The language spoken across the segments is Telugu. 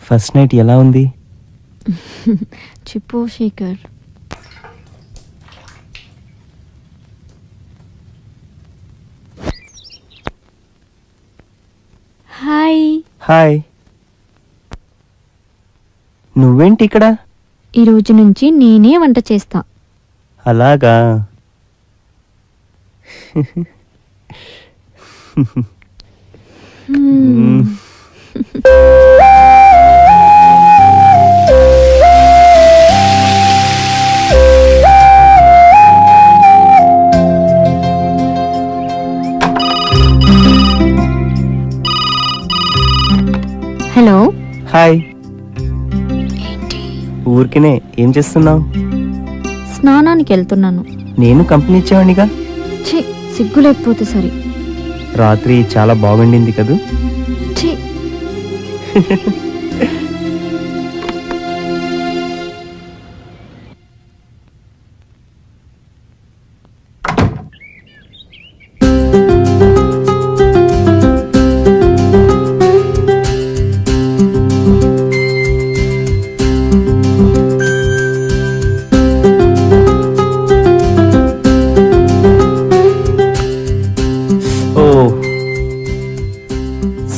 ఫస్ట్ నైట్ ఎలా ఉంది? చెప్పు శేఖర్. హాయ్. హాయ్. నువ్వేంటి ఇక్కడ? ఈ రోజు నుంచి నేనే వంట చేస్తా. అలాగా. హలో. హాయ్. ఊరికినే ఏం చేస్తున్నావు? స్నానానికి వెళ్తున్నాను. నేను కంపెనీ ఇచ్చేవాడినిగా. ఛీ, సిగ్గు లేకపోతే సరే. రాత్రి చాలా బాగుండింది కదూ? ఛీ.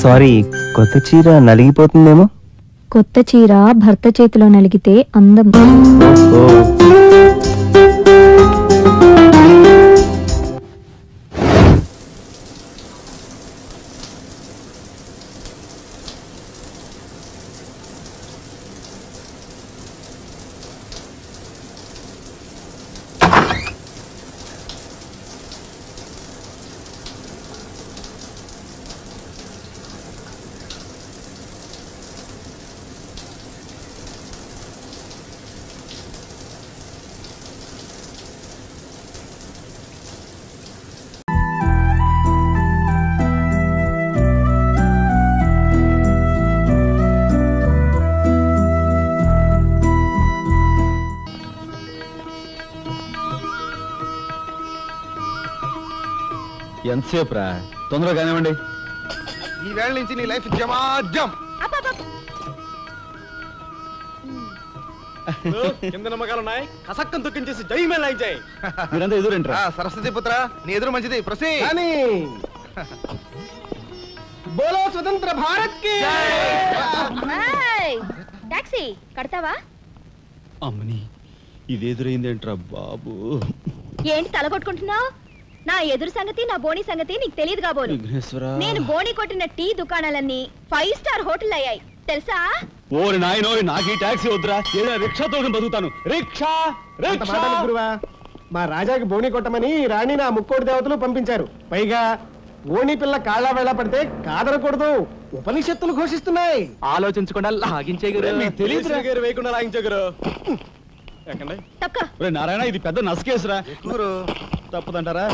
సారీ, కొత్త చీర నలిగిపోతుందేమో. కొత్త చీర భర్త చేతిలో నలిగితే అందం. ఎంతసేపు రా? తొందరగా కానివ్వండి. ఈ వేళ నుంచి నీ లైఫ్ జమాజం. కింద నమ్మకాలున్నాయి. కసక్కం తొక్కించేసి జై మేళ జై. మీరంతా ఎదురేంట్రా? సరస్వతి పుత్ర, నీ ఎదురు మంచిది. ప్రసీ బోలో స్వతంత్ర భారత్ కి. టాక్సీ కడతావా? అమ్మని, ఇది ఎదురైందేంట్రా బాబు? ఏంటి తల కొట్టుకుంటున్నావు? నా ఎదురు సంగతి, నా బోని సంగతి నీకు తెలియదు కాబోలు. నేను బోని కొట్టిన టీ దుకాణాలన్నీ 5 స్టార్ హోటల్ అయ్యాయి తెలుసా? ఓరి నాయనో, నాకు ఈ టాక్సీ వద్దురా. ఏదో రిక్షాతో బతుకుతాను. రిక్షా గురువా, మా రాజాకి బోని కొట్టమని రాణి నా ముక్కోటి దేవతలు పంపించారు. పైగా ఓణి పిల్ల కాళ్ళ వేళ పడితే కాదనకూడదు, ఉపనిషత్తులు ఘోషిస్తున్నాయి. ఆలోచించకుండా లాగించేయగలరు. వేయకుండా లాగించగలరు. నారాయణ, ఇది పెద్ద నసకేసురా. తప్పదంటారా?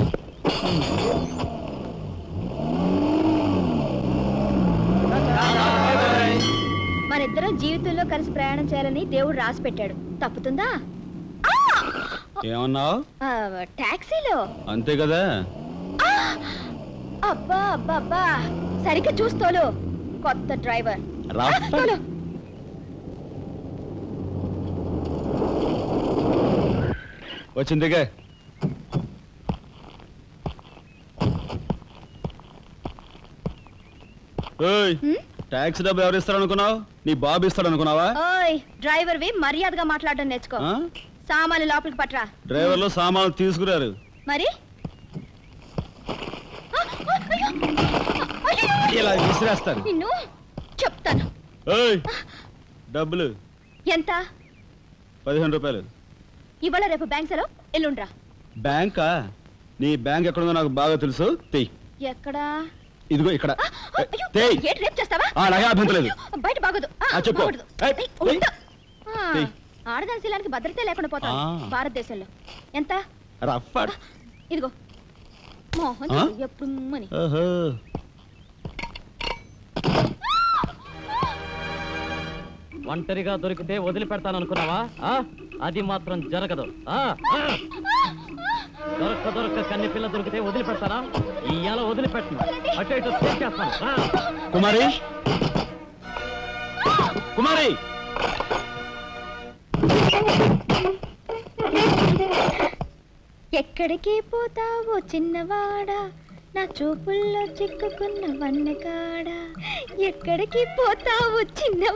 మనిద్దరం జీవితంలో కలిసి ప్రయాణం చేయాలని దేవుడు రాసి పెట్టాడు. తప్పుతుందా? ఏమన్నావు? టాక్సీలో. అంతే కదా. అబ్బా అబ్బా అబ్బా, సరిగ్గా చూస్తోలు. కొత్త డ్రైవర్. వచ్చిందిగా. టాక్సీ డబ్బు ఎవరు ఇస్తారు అనుకున్నావు? నీ బాబు ఇస్తాడు అనుకున్నావా? డ్రైవర్ వి మర్యాదగా మాట్లాడడం నేర్చుకో. సామాన్లు లోపలికి పట్రా. డ్రైవర్లు సామాన్లు తీసుకురారు. మరి ఇలా విసిరేస్తారు. నిన్ను చెప్తాను. డబ్బులు ఎంత? 15 రూపాయలు. ఇవాళ రేపు బ్యాంక్ సెలవు, ఎల్లుండ్రా. బ్యాంకా? నీ బ్యాంక్ ఎక్కడుందో నాకు బాగా తెలుసు. ఎక్కడా? ఇదిగో ఇక్కడ. బయట బాగోదు. ఆడదాని శీలానికి భద్రత లేకుండా పోతా భారతదేశంలో. ఎంత? ఇదిగో మోహన్ ఎప్పుడు. ఒంటరిగా దొరికితే వదిలిపెడతాననుకున్నావా? అది మాత్రం జరగదు. దొరక్క కన్ని పిల్ల దొరికితే వదిలిపెడతానా? ఇయ్యాల వదిలిపెట్టను. అటు ఇటు చేస్తాను. కుమారి, కుమారి ఎక్కడికి పోతావో చిన్నవాడా, నా చూపుల్లో చిక్కుకున్న వన్నకాడా, ఎక్కడికి పోతావో చిన్న.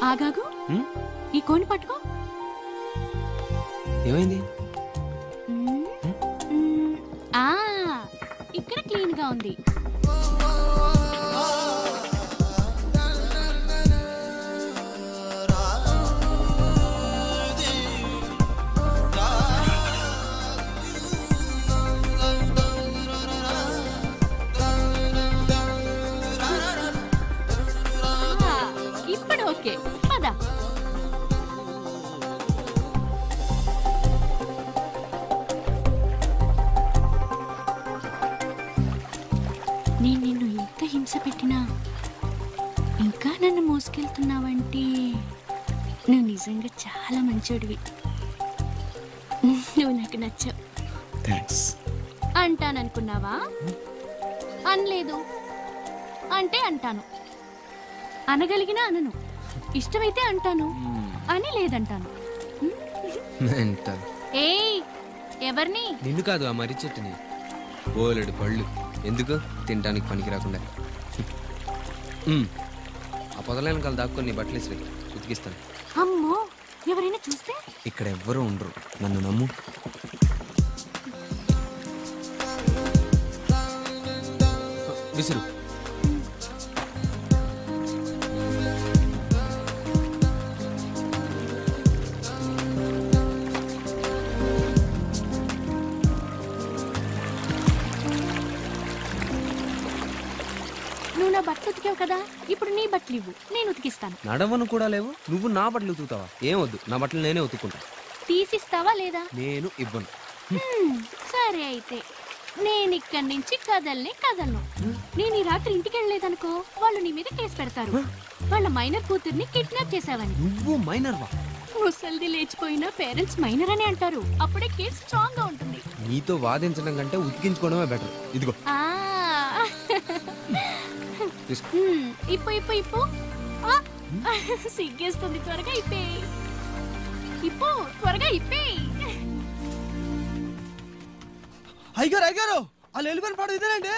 ఆగాగు, ఈ కోని పట్టుకో. ఏమైంది? ఇక్కడ క్లీన్ గా ఉంది. ఇప్పుడు ఓకే, పద. నేను నిన్ను ఇంత హింస పెట్టినా ఇంకా నన్ను మోసుకెళ్తున్నావంటే నువ్వు నిజంగా చాలా మంచోడివి. నువ్వు నాకు నచ్చావు. థ్యాంక్స్. అంటాననుకున్నావా? అనలేదు. అంటే అంటాను. అనగలిగినా అనను. ఇష్టమైతే అంటాను, అని లేదంటాను. ఏయ్, ఎవరిని? నిన్ను కాదు, ఆ మర్రి చెట్టుని. ఓలెడు పళ్ళు ఎందుకు తినడానికి పనికి రాకుండా. ఆ పొదలైన కాలు దాక్కొని నీ బట్టలు ఇసిరి ఉతికిస్తాను. అమ్మో, ఎవరైనా చూస్తే? ఇక్కడ ఎవ్వరూ ఉండరు, నన్ను నమ్ము. విసురు. నువ్వు నా బట్టలు ఉతికావు కదా, ఇప్పుడు నీ బట్టలు ఇవ్వు, నేను ఉతికిస్తాను. నడవను కూడా లేవు, నువ్వు నా బట్టలు ఉతుకుతావా? ఏం వద్దు, నా బట్టలు నేనే ఉతుక్కుంటా. తీసిస్తావా లేదా? నేను ఇవ్వను. సరే అయితే నేను ఇక్కడి నుంచి కదలను. నేను ఈ రాత్రి ఇంటికి వెళ్ళలేదనుకో, వాళ్ళు నీ మీద కేసు పెడతారు. వాళ్ళ మైనర్ కూతుర్ని కిడ్నాప్ చేసావని. నువ్వు మైనర్ వా? ముసల్ది లేచిపోయినా పేరెంట్స్ మైనర్ అని అంటారు. అప్పుడే కేసు స్ట్రాంగ్ గా ఉంటుంది. నీతో వాదించడం కంటే ఉతికించుకోవడమే బెటర్. ఇదిగో ఇప్పు సిగ్గేస్తుంది. త్వరగా ఇప్పేయి. త్వరగా ఇప్పేయి. అయ్యారు వాళ్ళు వెళ్ళిపోయిన పాడు ఇదేనండి,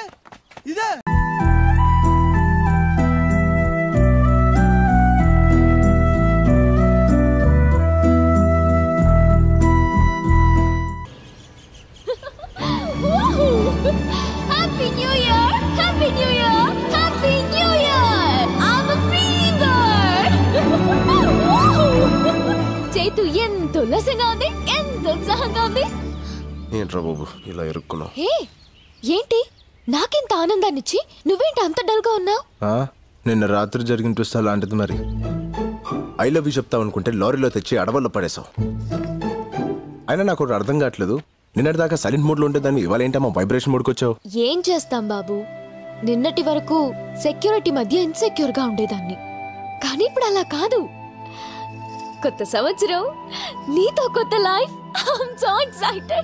ఇదే. Happy New Year! Happy New Year! Happy New Year! I'm a free bird! చేతు ఎంత ఉల్లాసంగా ఉంది, ఎంత ఉత్సాహంగా ఉంది. ఏంట్రా బాబు ఇలా ఇరుక్కున్నావు? ఏంటి నాకెంత ఆనందాన్నిచ్చి నువ్వేంటి అంత డల్గా ఉన్నావు? నిన్న రాత్రి జరిగిన ట్విస్ట్ అలాంటిది. మరి ఐ లవ్ యూ చెప్తావు అనుకుంటే లారీలో తెచ్చి అడవుల్లో పడేసావు. అయినా నాకు ఒకటి అర్థం కావట్లేదు, నిన్నటి దాకా సైలెంట్ మోడ్ లో ఉండేదాన్ని ఇవాళ ఏంటమ్మా వైబ్రేషన్ మోడ్కి వచ్చావు? ఏం చేస్తాం బాబు, నిన్నటి వరకు సెక్యూరిటీ మధ్య ఇన్సెక్యూర్ గా ఉండేదాన్ని, కానీ ఇప్పుడు అలా కాదు. కొత్త సంవత్సరం, నీతో కొత్త లైఫ్. I'm so excited.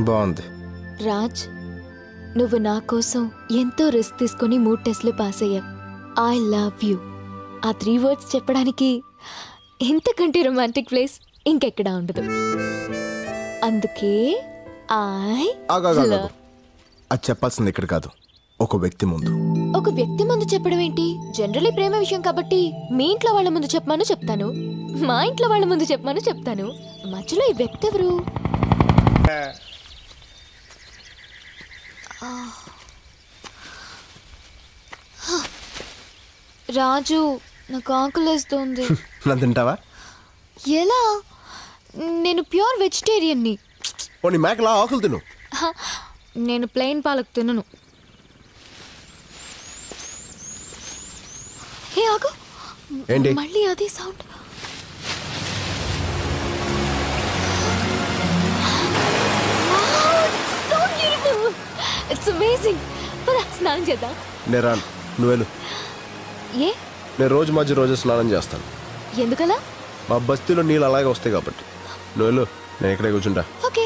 బాగుంది. రాజ్, నువ్వు నా కోసం ఎంతో రిస్క్ తీసుకొని 3 టెస్ట్లు పాస్ అయ్యావు. I love you. ఆ 3 words చెప్పడానికి ఇంతకంటే రొమాంటిక్ ప్లేస్ ఇంకెక్కడా ఉండదు. అందుకే అది చెప్పాల్సింది ఇక్కడ కాదు, ఒక వ్యక్తి ముందు. ఒక వ్యక్తి ముందు చెప్పడం ఏంటి? జనరలీ ప్రేమ విషయం కాబట్టి మీ ఇంట్లో వాళ్ళ ముందు చెప్పమని చెప్తాను, మా ఇంట్లో వాళ్ళ ముందు చెప్పమని చెప్తాను. మధ్యలో ఈ వ్యక్తి ఎవరు? రాజు, నాకు ఆకలేస్తుంది. నన్ను తింటావా? ఎలా? నేను ప్యూర్ వెజిటేరియన్ని. పోనీ మేకలా ఆకులు తిను. నేను ప్లెయిన్ పాలక్ తినను. హే ఆగు, ఏంటి మళ్ళీ అదే sound. So beautiful, it's amazing. పద స్నానం చేద్దాం. నేను రాను, నువ్వు వెళ్ళు. ఏ నేను రోజు స్నానం చేస్తాను. ఎందుకలా? మా బస్తీలో నీళ్ళు అలాగే వస్తాయి కాబట్టి. నువ్వు వెళ్ళు, నేను ఇక్కడే కూర్చుంటా. ఓకే.